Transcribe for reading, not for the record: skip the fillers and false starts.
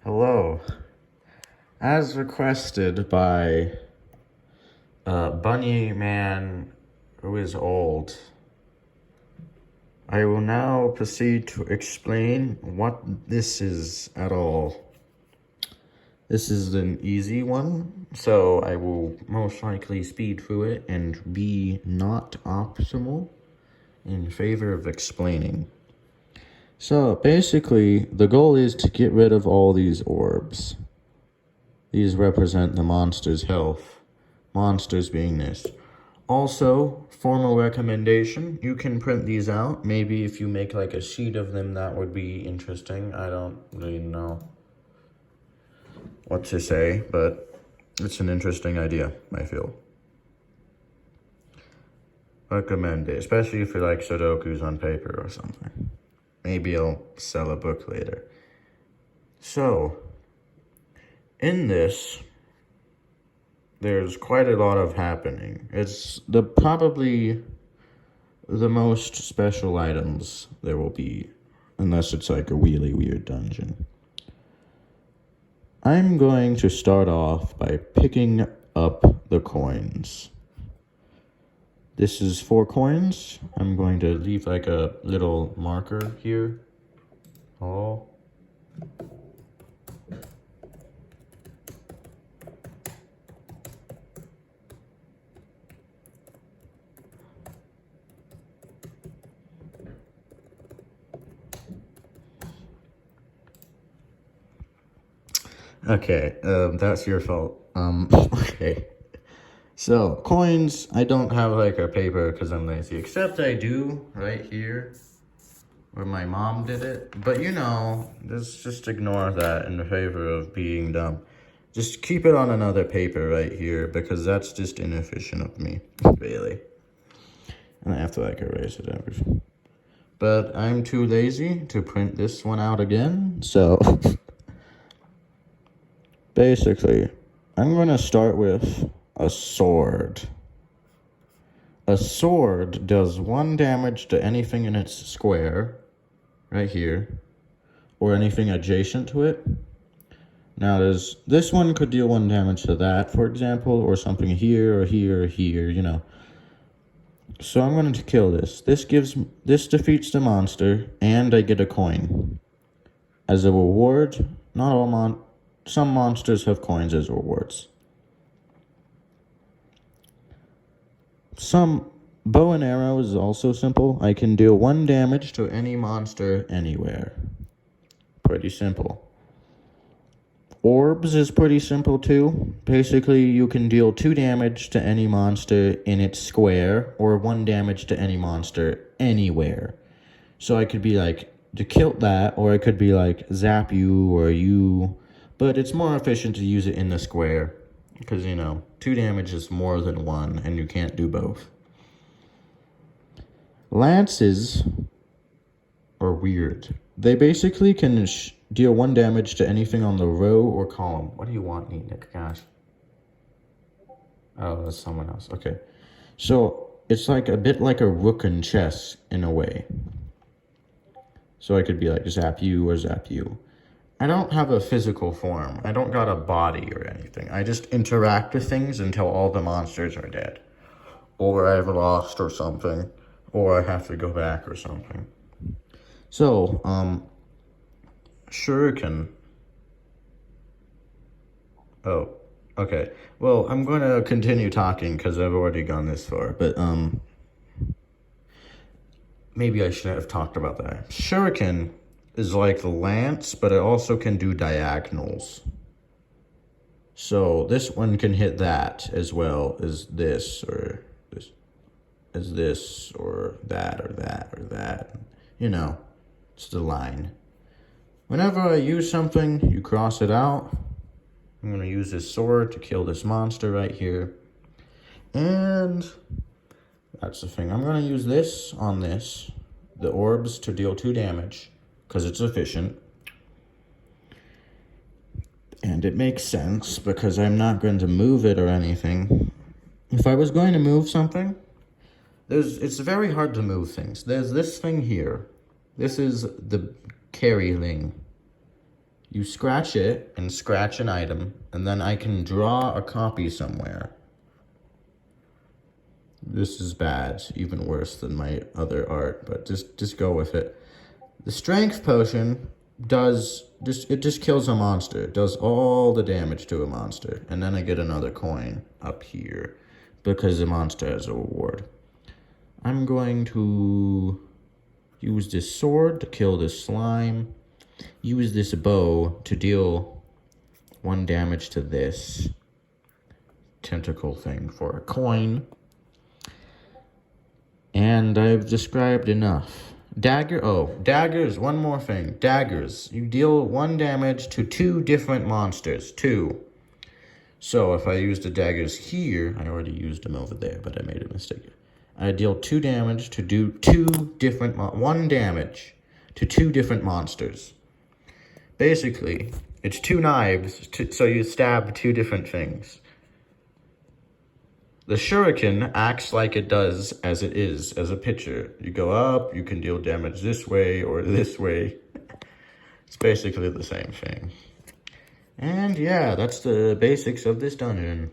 Hello. As requested by Bunny Man who is old, I will now proceed to explain what this is at all. This is an easy one, so I will most likely speed through it and be not optimal in favor of explaining. So basically, the goal is to get rid of all these orbs. These represent the monster's health. Monsters being this. Also, formal recommendation, you can print these out. Maybe if you make like a sheet of them, that would be interesting. I don't really know what to say, but it's an interesting idea, I feel. Recommend it, especially if you like Sudokus on paper or something. Maybe I'll sell a book later. So, in this, there's quite a lot of happening. It's probably the most special items there will be, unless it's like a really weird dungeon. I'm going to start off by picking up the coins. This is 4 coins. I'm going to leave like a little marker here. Oh. Okay, that's your fault. Okay. So, coins, I don't have like a paper because I'm lazy, except I do right here where my mom did it. But you know, just ignore that in favor of being dumb. Just keep it on another paper right here because that's just inefficient of me, really. And I have to like erase it everything. But I'm too lazy to print this one out again, so basically, I'm going to start with a sword. A sword does 1 damage to anything in its square, right here, or anything adjacent to it. Now, this one could deal 1 damage to that, for example, or something here, or here, or here, you know. So I'm going to kill this. This defeats the monster, and I get a coin. As a reward, not all some monsters have coins as rewards. Some bow and arrow is also simple. I can deal 1 damage to any monster anywhere. Pretty simple. Orbs is pretty simple too. Basically, you can deal 2 damage to any monster in its square, or 1 damage to any monster anywhere. So I could be like, to kill that, or I could be like, zap you, or you. But it's more efficient to use it in the square. Because, you know, 2 damage is more than 1, and you can't do both. Lances are weird. They basically can deal 1 damage to anything on the row or column. What do you want, neatnik? Gosh. Oh, that's someone else. Okay. So, it's like a bit like a rook in chess, in a way. So I could be like, zap you or zap you. I don't have a physical form. I don't got a body or anything. I just interact with things until all the monsters are dead. Or I've lost or something. Or I have to go back or something. So, shuriken. Oh, okay. Well, I'm going to continue talking because I've already gone this far. But, maybe I shouldn't have talked about that. Shuriken is like the lance, but it also can do diagonals. So this one can hit that as well as this, or this, as this, or that, or that, or that. You know, it's the line. Whenever I use something, you cross it out. I'm going to use this sword to kill this monster right here. And that's the thing. I'm going to use this on this, the orbs, to deal 2 damage. Because it's efficient. And it makes sense because I'm not going to move it or anything. If I was going to move something, it's very hard to move things. There's this thing here. This is the carry thing. You scratch it and scratch an item, and then I can draw a copy somewhere. This is bad, even worse than my other art, but just go with it. The strength potion just kills a monster. It does all the damage to a monster. And then I get another coin up here because the monster has a reward. I'm going to use this sword to kill this slime. Use this bow to deal 1 damage to this tentacle thing for a coin. And I've described enough. Daggers, one more thing. Daggers. You deal 1 damage to 2 different monsters. 2. So if I use the daggers here, I already used them over there, but I made a mistake. I deal 2 damage to do 1 damage to 2 different monsters. Basically, it's 2 knives, so you stab 2 different things. The shuriken acts like it does as it is, as a pitcher. You go up, you can deal damage this way or this way. It's basically the same thing. And yeah, that's the basics of this dungeon.